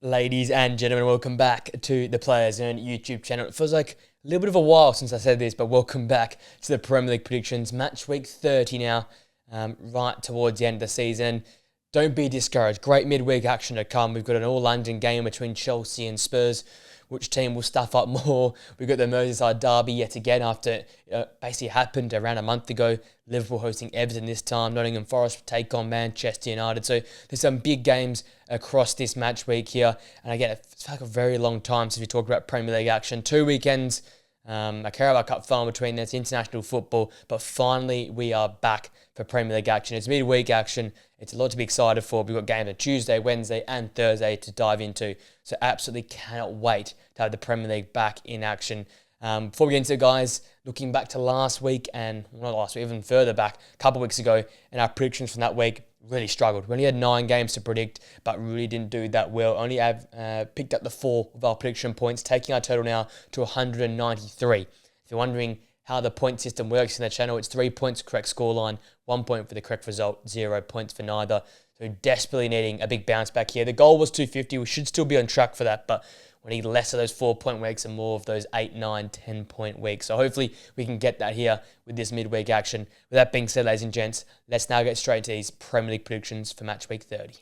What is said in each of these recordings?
Ladies and gentlemen, welcome back to the Players Earn YouTube channel. It feels like a little bit of a while since I said this, but welcome back to the Premier League predictions. Match week 30 now, right towards the end of the season. Don't be discouraged. Great midweek action to come. We've got an all-London game between Chelsea and Spurs. Which team will stuff up more? We've got the Merseyside Derby yet again after basically happened around a month ago. Liverpool hosting Everton this time. Nottingham Forest take on Manchester United. So there's some big games across this match week here. And again, it's like a very long time since we talked about Premier League action. 2 weekends, a Carabao Cup final between that's international football. But finally, we are back for Premier League action. It's midweek action. It's a lot to be excited for. We've got games on Tuesday, Wednesday and Thursday to dive into. So absolutely cannot wait to have the Premier League back in action. Before we get into it, guys, looking back to last week and not last week, even further back, a couple of weeks ago, and our predictions from that week really struggled. We only had 9 games to predict, but really didn't do that well. Only have picked up the 4 of our prediction points, taking our total now to 193. If you're wondering how the point system works in the channel, it's 3 points correct scoreline, 1 point for the correct result, 0 points for neither. So desperately needing a big bounce back here. The goal was 250. We should still be on track for that, but we need less of those 4-point weeks and more of those 8, 9, 10-point weeks. So hopefully we can get that here with this midweek action. With that being said, ladies and gents, let's now get straight to these Premier League predictions for match week 30.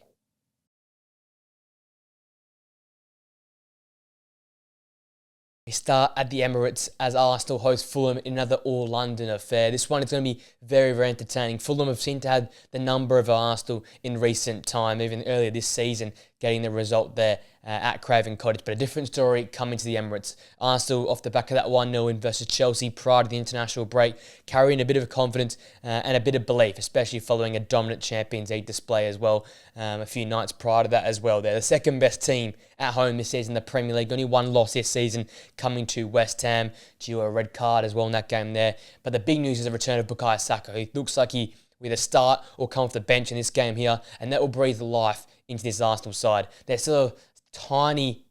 We start at the Emirates as Arsenal host Fulham in another all-London affair. This one is going to be very, very entertaining. Fulham have seemed to have the number of Arsenal in recent time, even earlier this season, getting the result there at Craven Cottage. But a different story coming to the Emirates. Arsenal, off the back of that 1-0 win versus Chelsea prior to the international break, carrying a bit of confidence and a bit of belief, especially following a dominant Champions League display as well a few nights prior to that as well. They're the second best team at home this season in the Premier League. Only one loss this season coming to West Ham due to a red card as well in that game there. But the big news is the return of Bukayo Saka, who looks like he will either start or come off the bench in this game here, and that will breathe life into this Arsenal side. There's still a tiny,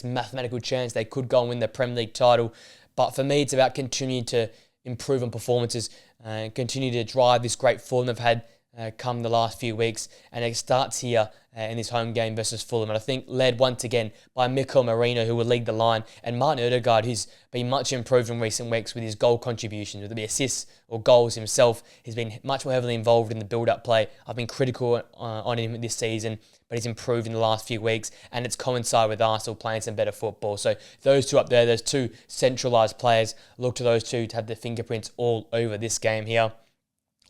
mathematical chance they could go and win the Premier League title. But for me, it's about continuing to improve on performances and continue to drive this great form they've had come the last few weeks. And it starts here in this home game versus Fulham. And I think led once again by Mikel Merino, who will lead the line, and Martin Ødegaard, who's been much improved in recent weeks with his goal contributions, whether it be assists or goals himself. He's been much more heavily involved in the build-up play. I've been critical on him this season, but he's improved in the last few weeks, and it's coincided with Arsenal playing some better football. So those two up there, those two centralised players, look to those two to have their fingerprints all over this game here.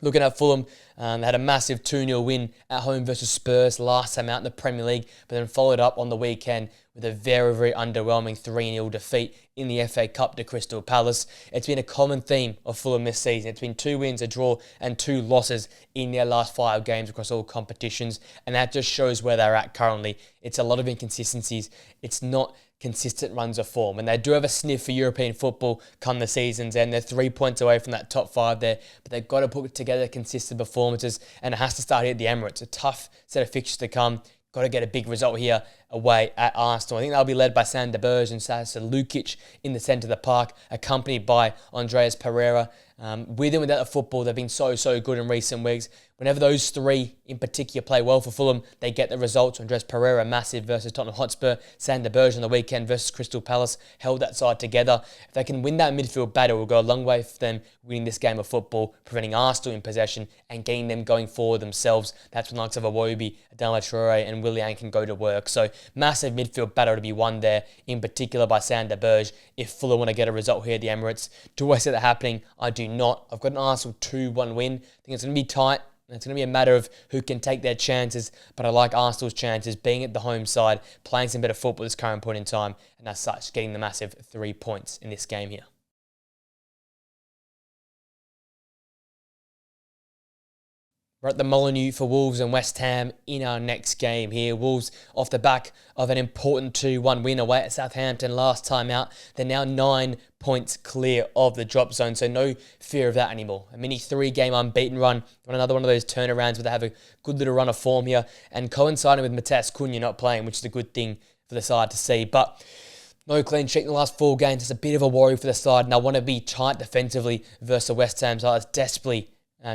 Looking at Fulham, they had a massive 2-0 win at home versus Spurs last time out in the Premier League, but then followed up on the weekend with a very, very underwhelming 3-0 defeat in the FA Cup to Crystal Palace. It's been a common theme of Fulham this season. It's been 2 wins, a draw, and 2 losses in their last 5 games across all competitions, and that just shows where they're at currently. It's a lot of inconsistencies. It's not consistent runs of form, and they do have a sniff for European football come the season's end. They're 3 points away from that top 5 there, but they've got to put together consistent performances, and it has to start here at the Emirates. A tough set of fixtures to come. Got to get a big result here away at Arsenal. I think they'll be led by Sander Berge and Sasa Lukic in the centre of the park, accompanied by Andreas Pereira. With and without the football, they've been so good in recent weeks. Whenever those 3 in particular play well for Fulham, they get the results. Andreas Pereira, massive versus Tottenham Hotspur. Sander Berge on the weekend versus Crystal Palace held that side together. If they can win that midfield battle, it will go a long way for them winning this game of football, preventing Arsenal in possession and getting them going forward themselves. That's when the likes of Iwobi, Adama Traore and Willian can go to work. So massive midfield battle to be won there, in particular by Sander Berge, if Fulham want to get a result here at the Emirates. Do I see that happening? I do not. I've got an Arsenal 2-1 win. I think it's going to be tight. It's going to be a matter of who can take their chances, but I like Arsenal's chances being at the home side, playing some better football at this current point in time, and as such, getting the massive 3 points in this game here. We're at the Molineux for Wolves and West Ham in our next game here. Wolves off the back of an important 2-1 win away at Southampton last time out. They're now 9 points clear of the drop zone, so no fear of that anymore. A mini 3-game unbeaten run on another one of those turnarounds where they have a good little run of form here, and coinciding with Matheus Cunha not playing, which is a good thing for the side to see. But no clean sheet in the last 4 games. It's a bit of a worry for the side, and I want to be tight defensively versus the West Ham side. It's desperately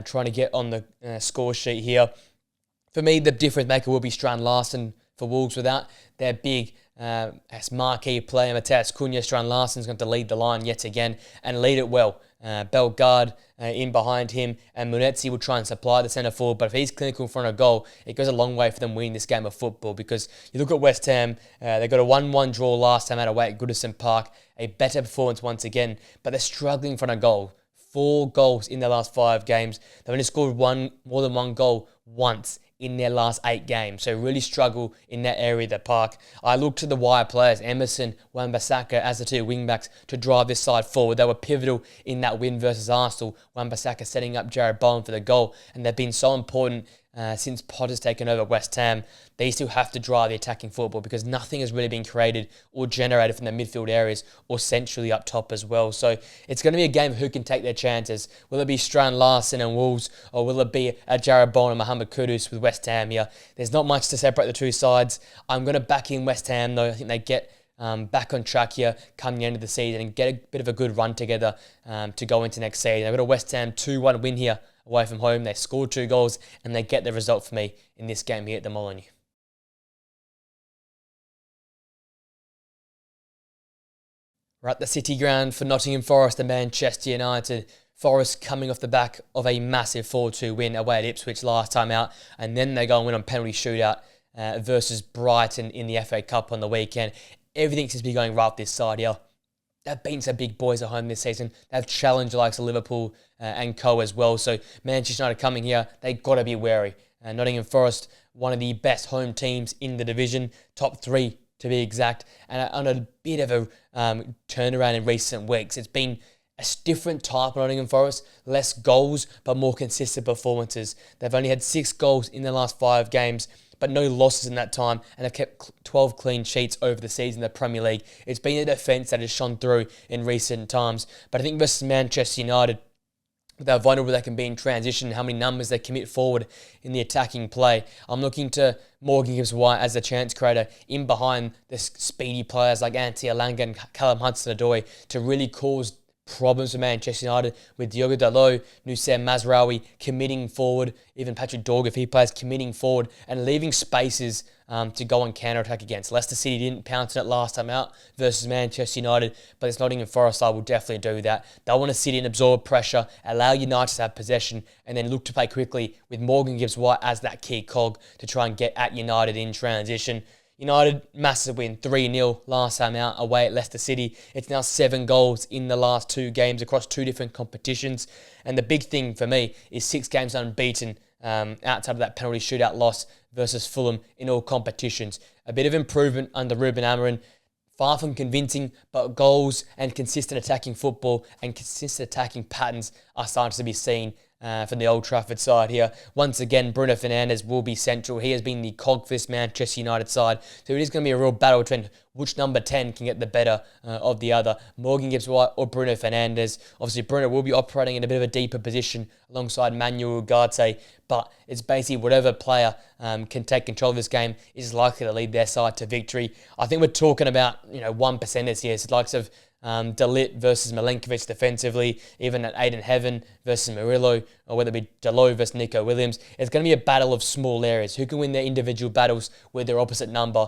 trying to get on the score sheet here. For me, the difference maker will be Strand Larsen for Wolves without their big marquee player, Mateus Cunha. Strand Larsen's going to lead the line yet again and lead it well. Bellegarde in behind him, and Munetzi will try and supply the centre forward, but if he's clinical in front of goal, it goes a long way for them winning this game of football, because you look at West Ham, they got a 1-1 draw last time out away at Goodison Park, a better performance once again, but they're struggling in front of goal. 4 goals in their last 5 games. They've only scored more than one goal once in their last 8 games. So really struggle in that area of the park. I look to the wide players, Emerson, Wan-Bissaka as the 2 wing-backs to drive this side forward. They were pivotal in that win versus Arsenal. Wan-Bissaka setting up Jared Bowen for the goal, and they've been so important since Potter's taken over West Ham. They still have to drive the attacking football because nothing has really been created or generated from the midfield areas or centrally up top as well. So it's going to be a game of who can take their chances. Will it be Strand Larsen and Wolves, or will it be Jared Bowen and Mohamed Kudus with West Ham here? There's not much to separate the two sides. I'm going to back in West Ham though. I think they get back on track here come the end of the season and get a bit of a good run together to go into next season. I've got a West Ham 2-1 win here away from home. They scored 2 goals and they get the result for me in this game here at the Molineux. We're at the City Ground for Nottingham Forest and Manchester United. Forest coming off the back of a massive 4-2 win away at Ipswich last time out, and then they go and win on penalty shootout versus Brighton in the FA Cup on the weekend. Everything seems to be going right up this side here. They've beaten some big boys at home this season. They've challenged the likes of Liverpool and co as well. So Manchester United coming here, they've got to be wary. Nottingham Forest, one of the best home teams in the division, top 3 to be exact, and on a bit of a turnaround in recent weeks. It's been a different type of Nottingham Forest, less goals, but more consistent performances. They've only had 6 goals in the last 5 games, but no losses in that time, and have kept 12 clean sheets over the season in the Premier League. It's been a defence that has shone through in recent times, but I think versus Manchester United, with how vulnerable they can be in transition, how many numbers they commit forward in the attacking play, I'm looking to Morgan Gibbs-White as the chance creator in behind the speedy players like Ante Alanga and Callum Hudson-Odoi to really cause problems for Manchester United, with Diogo Dalot, Nusayr Mazraoui committing forward, even Patrick Dorg, if he plays, committing forward and leaving spaces to go on counter-attack against. Leicester City didn't pounce on it last time out versus Manchester United, but this Nottingham Forest side will definitely do that. They'll want to sit in, absorb pressure, allow United to have possession, and then look to play quickly with Morgan Gibbs-White as that key cog to try and get at United in transition. United, massive win, 3-0 last time out away at Leicester City. It's now 7 goals in the last 2 games across 2 different competitions. And the big thing for me is 6 games unbeaten outside of that penalty shootout loss versus Fulham in all competitions. A bit of improvement under Ruben Amorim. Far from convincing, but goals and consistent attacking football and consistent attacking patterns are starting to be seen from the Old Trafford side here. Once again, Bruno Fernandes will be central. He has been the cog for this Manchester United side. So it is going to be a real battle between which number 10 can get the better of the other, Morgan Gibbs-White or Bruno Fernandes. Obviously, Bruno will be operating in a bit of a deeper position alongside Manuel Ugarte, but it's basically whatever player can take control of this game is likely to lead their side to victory. I think we're talking about 1%ers here. It's the likes of De Ligt versus Milenkovic defensively, even at Aiden Heaven versus Murillo, or whether it be Dalot versus Nico Williams. It's going to be a battle of small areas. Who can win their individual battles with their opposite number?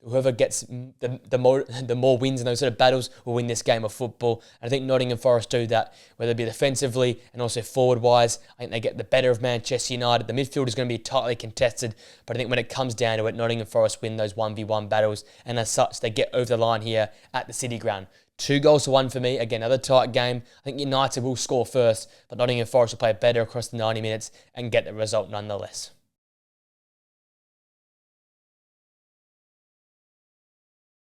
Whoever gets the more wins in those sort of battles will win this game of football. And I think Nottingham Forest do that, whether it be defensively and also forward-wise. I think they get the better of Manchester United. The midfield is going to be tightly contested, but I think when it comes down to it, Nottingham Forest win those 1v1 battles, and as such, they get over the line here at the City Ground. 2-1 for me. Again, another tight game. I think United will score first, but Nottingham Forest will play better across the 90 minutes and get the result nonetheless.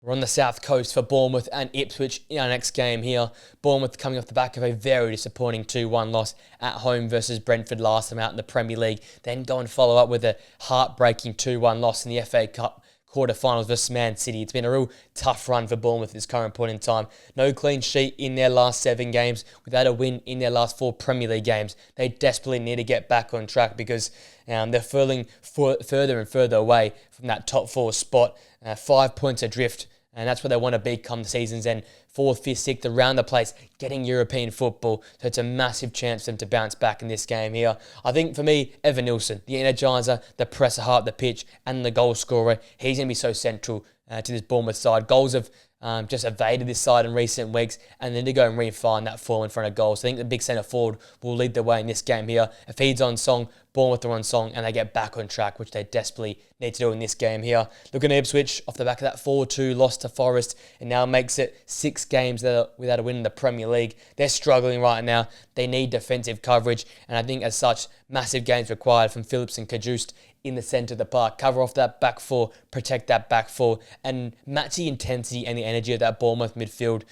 We're on the south coast for Bournemouth and Ipswich in our next game here. Bournemouth coming off the back of a very disappointing 2-1 loss at home versus Brentford last time out in the Premier League. Then go and follow up with a heartbreaking 2-1 loss in the FA Cup quarterfinals versus Man City. It's been a real tough run for Bournemouth at this current point in time. No clean sheet in their last 7 games, without a win in their last 4 Premier League games. They desperately need to get back on track because they're falling further and further away from that top 4 spot. 5 points adrift, and that's where they want to be come the season's end. 4th, 5th, 6th, around the place, getting European football. So it's a massive chance for them to bounce back in this game here. I think for me, Evan Nilsson, the energiser, the presser high up the pitch, and the goal scorer, he's going to be so central to this Bournemouth side. Goals have just evaded this side in recent weeks, and then to go and refine that form in front of goals. So I think the big centre forward will lead the way in this game here. If he's on song, Bournemouth are on song, and they get back on track, which they desperately need to do in this game here. Looking at Ipswich, off the back of that 4-2 loss to Forest, it now makes it 6 games without a win in the Premier League. They're struggling right now. They need defensive coverage, and I think as such, massive games required from Phillips and Cajuste in the centre of the park. Cover off that back four, protect that back four, and match the intensity and the energy of that Bournemouth midfield.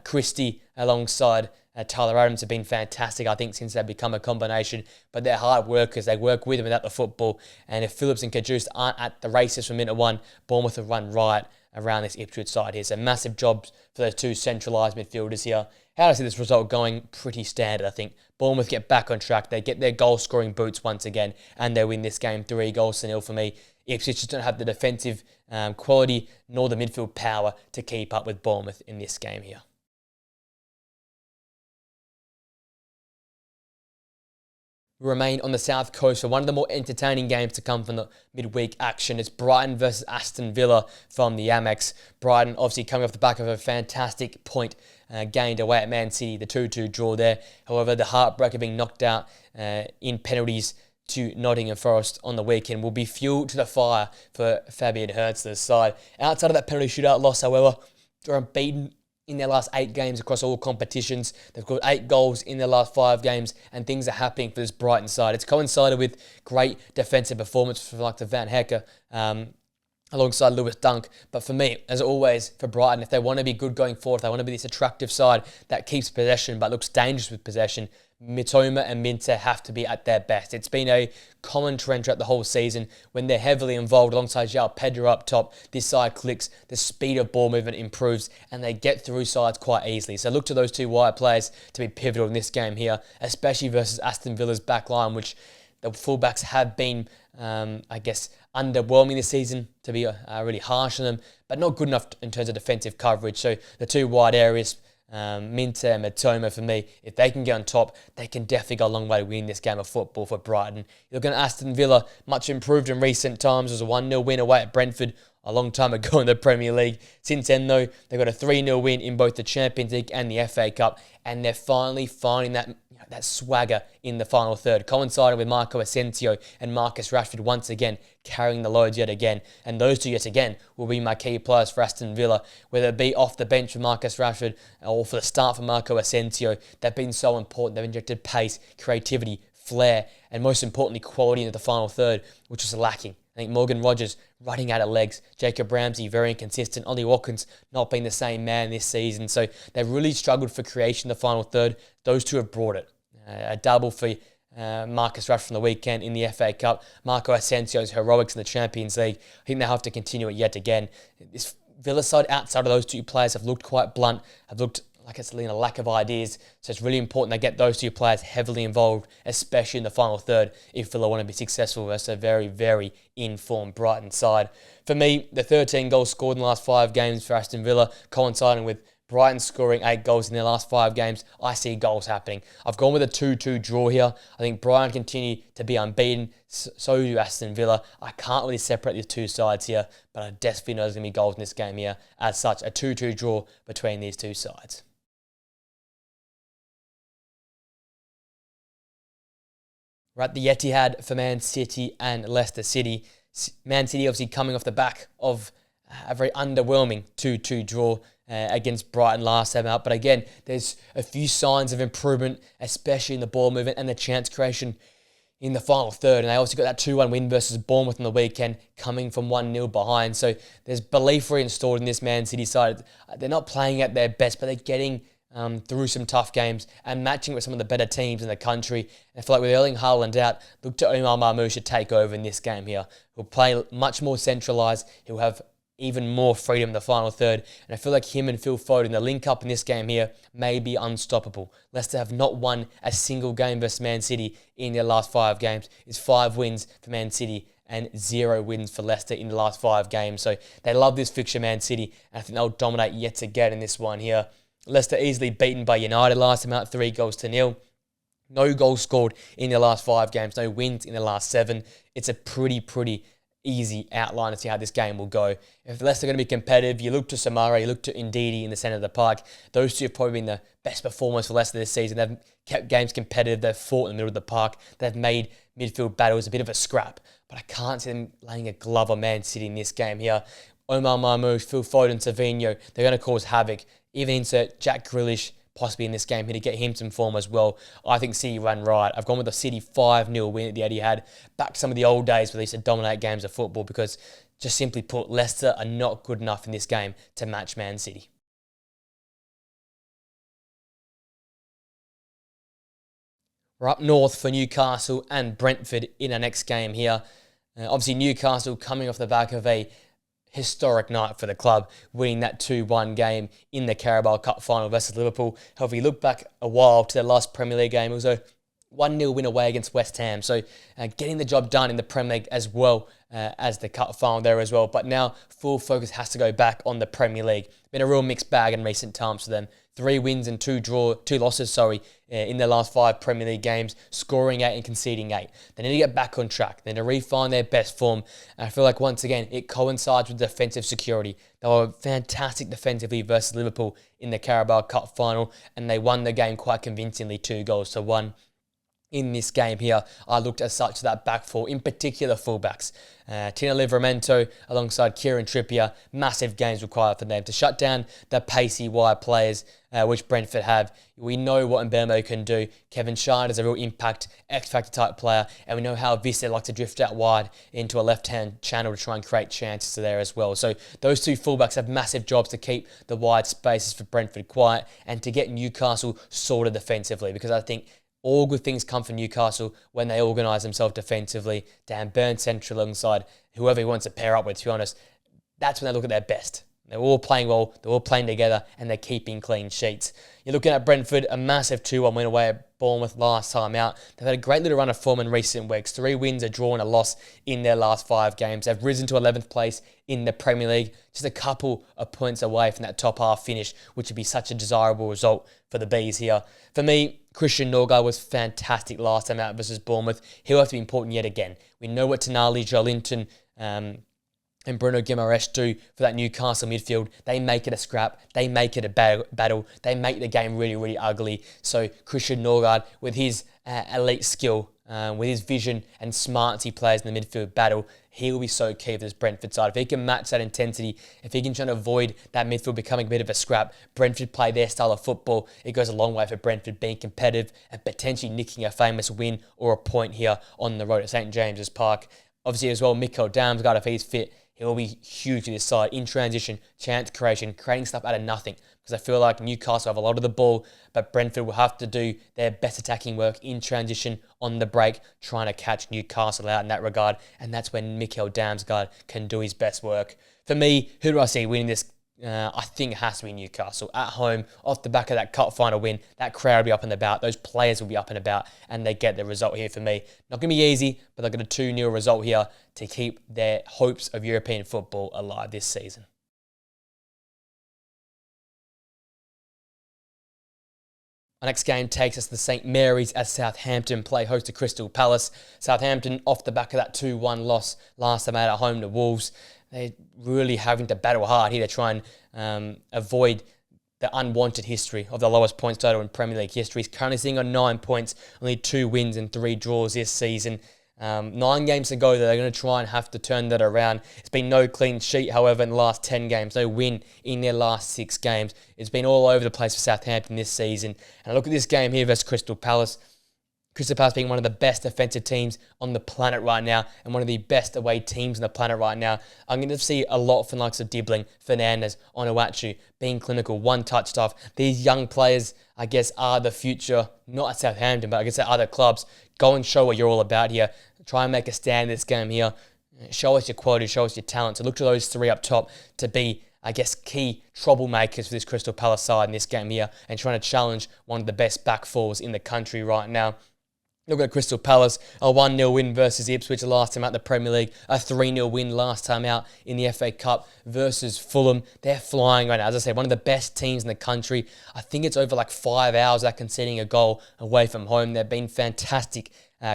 Christie alongside Tyler Adams have been fantastic, I think, since they've become a combination. But they're hard workers. They work with and without the football. And if Phillips and Cajuste aren't at the races from minute one, Bournemouth will run riot around this Ipswich side here. So massive jobs for those two centralised midfielders here. How do I see this result going? Pretty standard, I think. Bournemouth get back on track. They get their goal-scoring boots once again, and they win this game 3-0 for me. Ipswich just don't have the defensive quality nor the midfield power to keep up with Bournemouth in this game here. We remain on the south coast for one of the more entertaining games to come from the midweek action. It's Brighton versus Aston Villa from the Amex. Brighton obviously coming off the back of a fantastic point gained away at Man City, the 2-2 draw there. However, the heartbreak of being knocked out in penalties to Nottingham Forest on the weekend will be fuel to the fire for Fabian Hurtzler's side. Outside of that penalty shootout loss, however, they're unbeaten in their last 8 games across all competitions. They've got 8 goals in their last 5 games, and things are happening for this Brighton side. It's coincided with great defensive performance from like the Van Hecker alongside Lewis Dunk. But for me, as always, for Brighton, if they want to be good going forward, if they want to be this attractive side that keeps possession but looks dangerous with possession, Mitoma and Minter have to be at their best. It's been a common trend throughout the whole season. When they're heavily involved alongside João Pedro up top, this side clicks, the speed of ball movement improves, and they get through sides quite easily. So look to those two wide players to be pivotal in this game here, especially versus Aston Villa's back line, which the fullbacks have been, underwhelming this season, to be really harsh on them, but not good enough in terms of defensive coverage. So the two wide areas, Minter and Mitoma, for me, if they can get on top, they can definitely go a long way to win this game of football for Brighton. You're looking at Aston Villa, much improved in recent times. It was a 1-0 win away at Brentford a long time ago in the Premier League. Since then, though, they've got a 3-0 win in both the Champions League and the FA Cup, and they're finally finding that swagger in the final third, coinciding with Marco Asensio and Marcus Rashford once again carrying the loads yet again. And those two yet again will be my key players for Aston Villa, whether it be off the bench for Marcus Rashford or for the start for Marco Asensio. They've been so important. They've injected pace, creativity, flair, and most importantly, quality into the final third, which was lacking. I think Morgan Rogers running out of legs. Jacob Ramsey very inconsistent. Ollie Watkins not being the same man this season. So they've really struggled for creation in the final third. Those two have brought it. A double for Marcus Rashford from the weekend in the FA Cup. Marco Asensio's heroics in the Champions League. I think they have to continue it yet again. This Villa side outside of those two players have looked quite blunt, have looked like it's a lack of ideas. So it's really important they get those two players heavily involved, especially in the final third, if Villa want to be successful versus a very, very informed Brighton side. For me, the 13 goals scored in the last 5 games for Aston Villa, coinciding with Brighton scoring 8 goals in their last 5 games. I see goals happening. I've gone with a 2-2 draw here. I think Brighton continue to be unbeaten. So do Aston Villa. I can't really separate these two sides here, but I definitely know there's going to be goals in this game here. As such, a 2-2 draw between these two sides. We're at the Etihad for Man City and Leicester City. Man City obviously coming off the back of a very underwhelming 2-2 draw against Brighton last time out. But again, there's a few signs of improvement, especially in the ball movement and the chance creation in the final third. And they also got that 2-1 win versus Bournemouth on the weekend, coming from 1-0 behind. So there's belief reinstalled in this Man City side. They're not playing at their best, but they're getting through some tough games and matching with some of the better teams in the country. And I feel like with Erling Haaland out, look to Omar Marmoush to take over in this game here. He'll play much more centralised. He'll have even more freedom in the final third. And I feel like him and Phil Foden, the link up in this game here, may be unstoppable. Leicester have not won a single game versus Man City in their last 5 games. It's 5 wins for Man City and 0 wins for Leicester in the last 5 games. So they love this fixture, Man City, and I think they'll dominate yet again in this one here. Leicester easily beaten by United last time out, 3-0. No goals scored in the last 5 games, no wins in the last 7. It's a pretty easy outline to see how this game will go. If Leicester are going to be competitive, you look to Samara, you look to Ndidi in the centre of the park. Those two have probably been the best performers for Leicester this season. They've kept games competitive. They've fought in the middle of the park. They've made midfield battles a bit of a scrap. But I can't see them laying a glove on Man City in this game here. Omar Marmoush, Phil Foden, Savinho, they're going to cause havoc. Even insert Jack Grealish possibly in this game here to get him some form as well. I think City run right. I've gone with a City 5-0 win at the Etihad. Back to some of the old days where they used to dominate games of football, because just simply put, Leicester are not good enough in this game to match Man City. We're up north for Newcastle and Brentford in our next game here. Obviously, Newcastle coming off the back of a historic night for the club, winning that 2-1 game in the Carabao Cup final versus Liverpool. However, if you look back a while to their last Premier League game, it was a 1-0 win away against West Ham. So getting the job done in the Premier League as well as the cup final there as well. But now full focus has to go back on the Premier League. Been a real mixed bag in recent times for them. 3 wins and 2 losses, in their last 5 Premier League games, scoring 8 and conceding 8. They need to get back on track. They need to refine their best form. And I feel like, once again, it coincides with defensive security. They were fantastic defensively versus Liverpool in the Carabao Cup final, and they won the game quite convincingly, 2-1. In this game here, I looked as such that back four, in particular fullbacks. Tino Livramento alongside Kieran Trippier, massive games required for them to shut down the pacey wide players, which Brentford have. We know what Mbeumo can do. Kevin Schade is a real impact, X-factor type player, and we know how Vista like to drift out wide into a left-hand channel to try and create chances there as well. So those two fullbacks have massive jobs to keep the wide spaces for Brentford quiet and to get Newcastle sorted defensively, because I think all good things come from Newcastle when they organise themselves defensively. Dan Burn central alongside whoever he wants to pair up with, to be honest. That's when they look at their best. They're all playing well, they're all playing together, and they're keeping clean sheets. You're looking at Brentford, a massive 2-1 win away at Bournemouth last time out. They've had a great little run of form in recent weeks. 3 wins, a draw and a loss in their last 5 games. They've risen to 11th place in the Premier League, just a couple of points away from that top half finish, which would be such a desirable result for the Bees here. For me, Christian Norgard was fantastic last time out versus Bournemouth. He'll have to be important yet again. We know what Tonali, Joelinton, and Bruno Guimaraes do for that Newcastle midfield. They make it a scrap. They make it a battle. They make the game really ugly. So Christian Norgard, with his elite skill, with his vision and smarts he plays in the midfield battle, he will be so key for this Brentford side. If he can match that intensity, if he can try to avoid that midfield becoming a bit of a scrap, Brentford play their style of football, it goes a long way for Brentford being competitive and potentially nicking a famous win or a point here on the road at St James's Park. Obviously as well, Mikkel Damsgaard, if he's fit, he'll be huge to this side in transition, chance creation, creating stuff out of nothing. Because I feel like Newcastle have a lot of the ball, but Brentford will have to do their best attacking work in transition on the break, trying to catch Newcastle out in that regard. And that's when Mikkel Damsgaard can do his best work. For me, who do I see winning this? I think it has to be Newcastle. At home, off the back of that cup final win, that crowd will be up and about, those players will be up and about, and they get the result here for me. Not going to be easy, but they've got a 2-0 result here to keep their hopes of European football alive this season. Our next game takes us to the St Mary's as Southampton play host to Crystal Palace. Southampton, off the back of that 2-1 loss last time out at home to Wolves, they're really having to battle hard here to try and avoid the unwanted history of the lowest points total in Premier League history. He's currently sitting on 9 points, only 2 wins and 3 draws this season. 9 games to go, they're going to try and have to turn that around. It's been no clean sheet, however, in the last 10 games. No win in their last 6 games. It's been all over the place for Southampton this season. And I look at this game here versus Crystal Palace. Crystal Palace being one of the best defensive teams on the planet right now and one of the best away teams on the planet right now. I'm going to see a lot from the likes of Dibbling, Fernandes, Onuachu being clinical, one-touch stuff. These young players, I guess, are the future, not at Southampton, but I guess at other clubs. Go and show what you're all about here. Try and make a stand in this game here. Show us your quality, show us your talent. So look to those 3 up top to be, I guess, key troublemakers for this Crystal Palace side in this game here and trying to challenge one of the best back fours in the country right now. Look at Crystal Palace, a 1-0 win versus Ipswich last time out in the Premier League, a 3-0 win last time out in the FA Cup versus Fulham. They're flying right now. As I said, one of the best teams in the country. I think it's over like 5 hours without conceding a goal away from home. They've been fantastic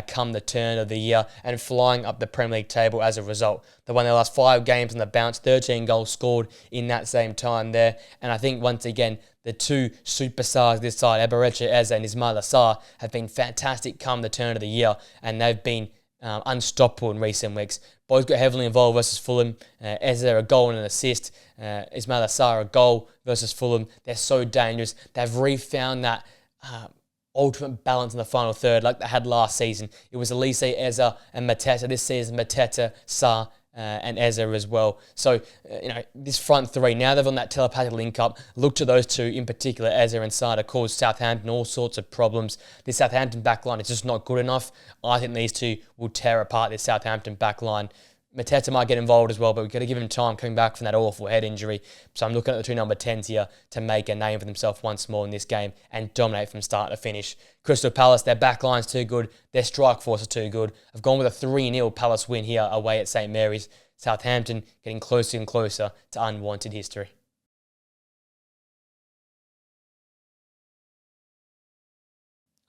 come the turn of the year and flying up the Premier League table as a result. They won their last 5 games on the bounce, 13 goals scored in that same time there. And I think once again, the two superstars this side, Eberechi Eze and Ismail Assar, have been fantastic come the turn of the year, and they've been unstoppable in recent weeks. Both got heavily involved versus Fulham. Eze a goal and an assist. Ismail Assar a goal versus Fulham. They're so dangerous. They've refound that ultimate balance in the final third like they had last season. It was Elise, Eze and Mateta. This season, Mateta, Sarr, and Eze as well. So, this front three, now they've on that telepathic link-up, look to those two, in particular, Eze and Sarr, to cause Southampton all sorts of problems. This Southampton backline is just not good enough. I think these two will tear apart this Southampton backline. Mateta might get involved as well, but we've got to give him time coming back from that awful head injury. So I'm looking at the two number 10s here to make a name for themselves once more in this game and dominate from start to finish. Crystal Palace, their backline's too good. Their strike force is too good. I've gone with a 3-0 Palace win here away at St Mary's. Southampton getting closer and closer to unwanted history.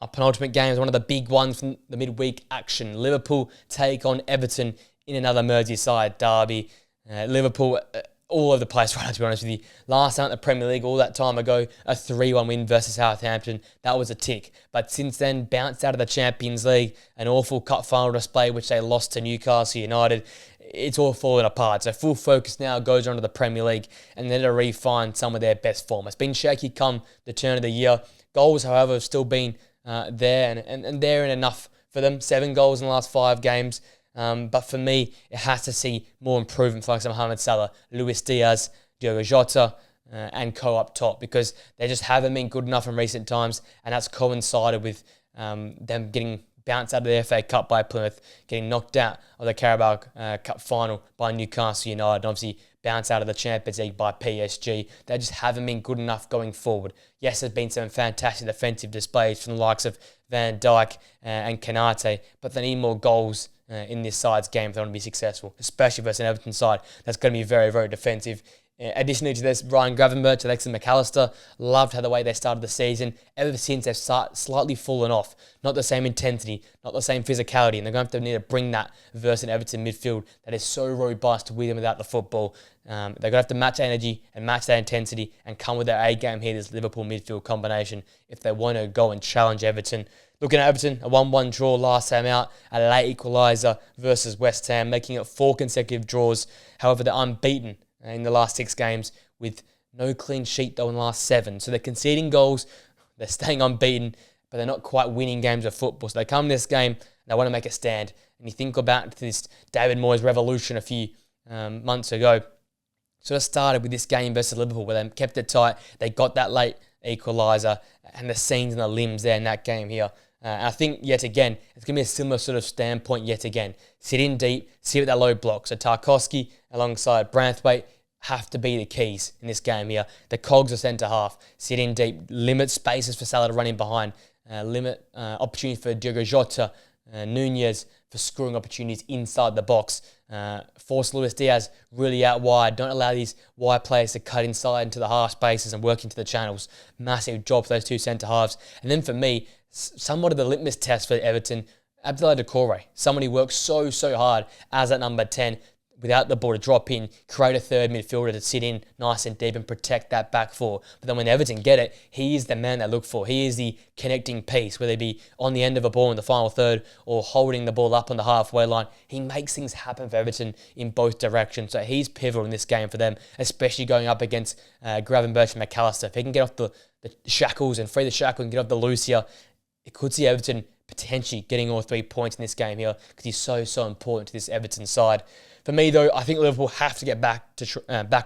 Our penultimate game is one of the big ones from the midweek action. Liverpool take on Everton in another Merseyside derby. Liverpool all over the place right now, to be honest with you. Last time at the Premier League, all that time ago, a 3-1 win versus Southampton. That was a tick. But since then, bounced out of the Champions League, an awful cup final display, which they lost to Newcastle United. It's all falling apart. So full focus now goes on to the Premier League and then to refine some of their best form. It's been shaky come the turn of the year. Goals, however, have still been there and there and enough for them. 7 goals in the last 5 games. But for me, it has to see more improvement for like Mohamed Salah, Luis Diaz, Diogo Jota, and co up top, because they just haven't been good enough in recent times, and that's coincided with them getting bounced out of the FA Cup by Plymouth, getting knocked out of the Carabao Cup final by Newcastle United, and obviously bounced out of the Champions League by PSG. They just haven't been good enough going forward. Yes, there's been some fantastic defensive displays from the likes of Van Dijk and Kanate, but they need more goals in this side's game if they want to be successful, especially versus an Everton side that's going to be very, very defensive. Additionally to this, Ryan Gravenberch, Alexis McAllister, loved how the way they started the season. Ever since, they've slightly fallen off. Not the same intensity, not the same physicality, and they're going to need to bring that versus an Everton midfield that is so robust with and without the football. They're going to have to match energy and match that intensity and come with their A-game here, this Liverpool midfield combination, if they want to go and challenge Everton. Looking at Everton, a 1-1 draw last time out, a late equaliser versus West Ham, making it 4 consecutive draws. However, they're unbeaten in the last 6 games with no clean sheet though in the last 7. So they're conceding goals, they're staying unbeaten, but they're not quite winning games of football. So they come to this game, they want to make a stand. And you think about this David Moyes revolution a few months ago. Sort of started with this game versus Liverpool where they kept it tight, they got that late equaliser, and the scenes and the limbs there in that game here. And I think, yet again, it's going to be a similar sort of standpoint yet again. Sit in deep, sit with that low block. So Tarkowski alongside Branthwaite have to be the keys in this game here. The cogs are centre-half. Sit in deep, limit spaces for Salah to run in behind, limit opportunities for Diogo Jota, Nunez for scoring opportunities inside the box. Force Luis Diaz really out wide. Don't allow these wide players to cut inside into the half spaces and work into the channels. Massive job for those two centre-halves. And then for me, somewhat of the litmus test for Everton, Abdoulaye Doucouré, someone who works so hard as that number 10 without the ball to drop in, create a third midfielder to sit in nice and deep and protect that back four. But then when Everton get it, he is the man they look for. He is the connecting piece, whether it be on the end of a ball in the final third or holding the ball up on the halfway line. He makes things happen for Everton in both directions. So he's pivotal in this game for them, especially going up against Gravenberch and McAllister. If he can get off the shackles and free the shackle and get off the loose here, it could see Everton potentially getting all 3 points in this game here because he's so important to this Everton side. For me, though, I think Liverpool have to get back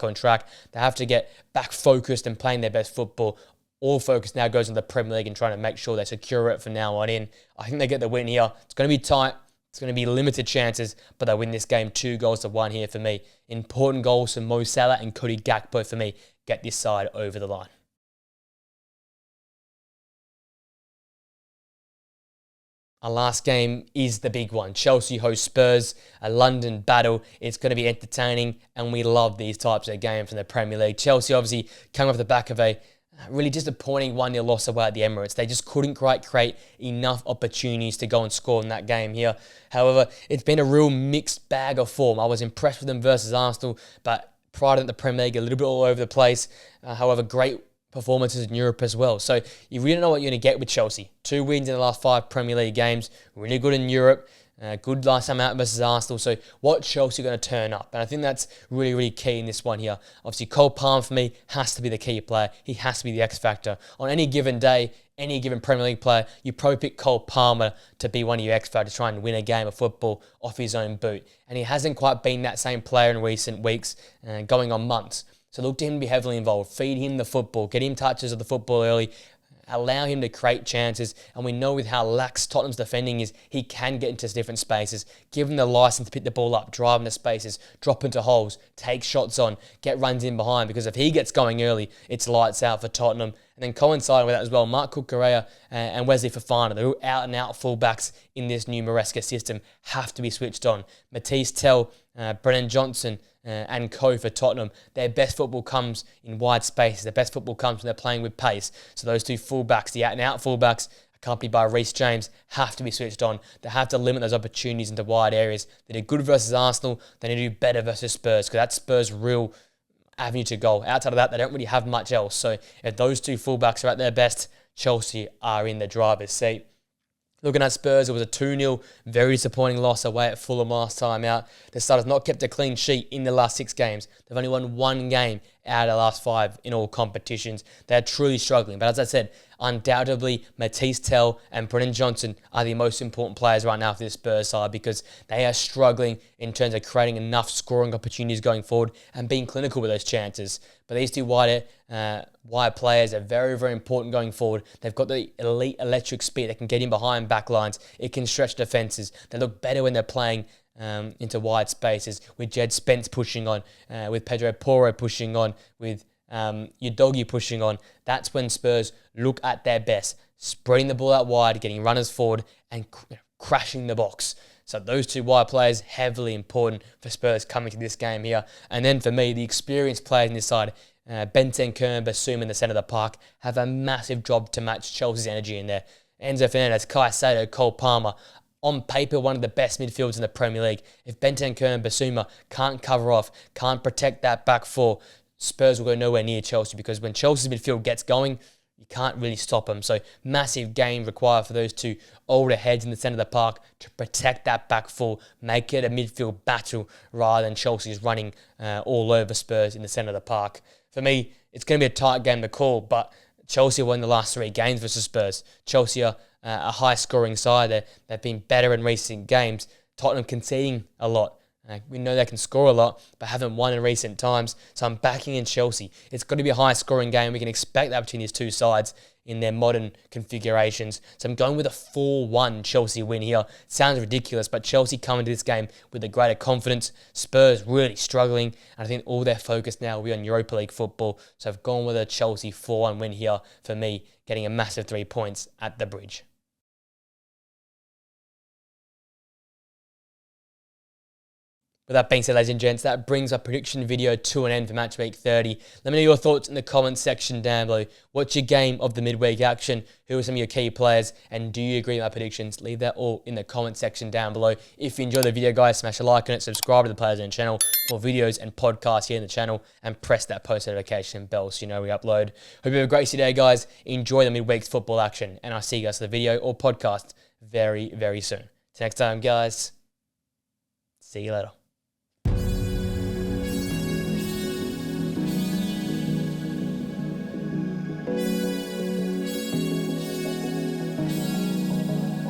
on track. They have to get back focused and playing their best football. All focus now goes on the Premier League and trying to make sure they secure it from now on in. I think they get the win here. It's going to be tight. It's going to be limited chances, but they win this game 2-1 here for me. Important goals from Mo Salah and Cody Gakpo for me get this side over the line. Our last game is the big one. Chelsea host Spurs, a London battle. It's going to be entertaining, and we love these types of games in the Premier League. Chelsea obviously coming off the back of a really disappointing 1-0 loss away at the Emirates. They just couldn't quite create enough opportunities to go and score in that game here. However, it's been a real mixed bag of form. I was impressed with them versus Arsenal, but prior to the Premier League, a little bit all over the place. However, great performances in Europe as well. So you really don't know what you're going to get with Chelsea. 2 wins in the last 5 Premier League games. Really good in Europe. Good last time out versus Arsenal. So what Chelsea are going to turn up? And I think that's really, really key in this one here. Obviously, Cole Palmer for me has to be the key player. He has to be the X factor. On any given day, any given Premier League player, you probably pick Cole Palmer to be one of your X factors to try and win a game of football off his own boot. And he hasn't quite been that same player in recent weeks, going on months. So look to him to be heavily involved. Feed him the football. Get him touches of the football early. Allow him to create chances. And we know with how lax Tottenham's defending is, he can get into different spaces. Give him the license to pick the ball up, drive into spaces, drop into holes, take shots on, get runs in behind. Because if he gets going early, it's lights out for Tottenham. And then coinciding with that as well, Mark Cucurella and Wesley Fofana, the real out-and-out fullbacks in this new Maresca system, have to be switched on. Matisse Tell, Brennan Johnson, and co for Tottenham. Their best football comes in wide spaces. Their best football comes when they're playing with pace. So those 2 fullbacks, the out-and-out fullbacks, accompanied by Reece James, have to be switched on. They have to limit those opportunities into wide areas. They did good versus Arsenal. They need to do better versus Spurs, because that's Spurs' real avenue to goal. Outside of that, they don't really have much else. So if those 2 fullbacks are at their best, Chelsea are in the driver's seat. Looking at Spurs, it was a 2-0, very disappointing loss away at Fulham last time out. The side has not kept a clean sheet in the last 6 games. They've only won 1 game out of the last 5 in all competitions. They're truly struggling. But as I said, undoubtedly, Matisse Tell and Brennan Johnson are the most important players right now for this Spurs side, because they are struggling in terms of creating enough scoring opportunities going forward and being clinical with those chances. But these 2 wide players are very, very important going forward. They've got the elite electric speed. They can get in behind back lines. It can stretch defences. They look better when they're playing into wide spaces, with Jed Spence pushing on, with Pedro Porro pushing on, with Udogie pushing on. That's when Spurs look at their best, spreading the ball out wide, getting runners forward, and crashing the box. So those 2 wide players, heavily important for Spurs coming to this game here. And then for me, the experienced players in this side, Bentancur and Basuma in the centre of the park, have a massive job to match Chelsea's energy in there. Enzo Fernandez, Caicedo, Cole Palmer, on paper, one of the best midfielders in the Premier League. If Bentancur and Basuma can't cover off, can't protect that back 4, Spurs will go nowhere near Chelsea, because when Chelsea's midfield gets going, you can't really stop them. So massive game required for those 2 older heads in the centre of the park to protect that back 4, make it a midfield battle rather than Chelsea's running all over Spurs in the centre of the park. For me, it's going to be a tight game to call, but Chelsea won the last 3 games versus Spurs. Chelsea are a high-scoring side. They've been better in recent games. Tottenham conceding a lot. We know they can score a lot, but haven't won in recent times. So I'm backing in Chelsea. It's got to be a high-scoring game. We can expect that between these 2 sides in their modern configurations. So I'm going with a 4-1 Chelsea win here. Sounds ridiculous, but Chelsea coming to this game with a greater confidence. Spurs really struggling, and I think all their focus now will be on Europa League football. So I've gone with a Chelsea 4-1 win here for me, getting a massive 3 points at the Bridge. With that being said, ladies and gents, that brings our prediction video to an end for Match Week 30. Let me know your thoughts in the comments section down below. What's your game of the midweek action? Who are some of your key players? And do you agree with my predictions? Leave that all in the comment section down below. If you enjoyed the video, guys, smash a like on it, subscribe to the Players Zone channel for videos and podcasts here in the channel, and press that post notification bell so you know we upload. Hope you have a great day, guys. Enjoy the midweek's football action, and I'll see you guys in the video or podcast very, very soon. Till next time, guys. See you later.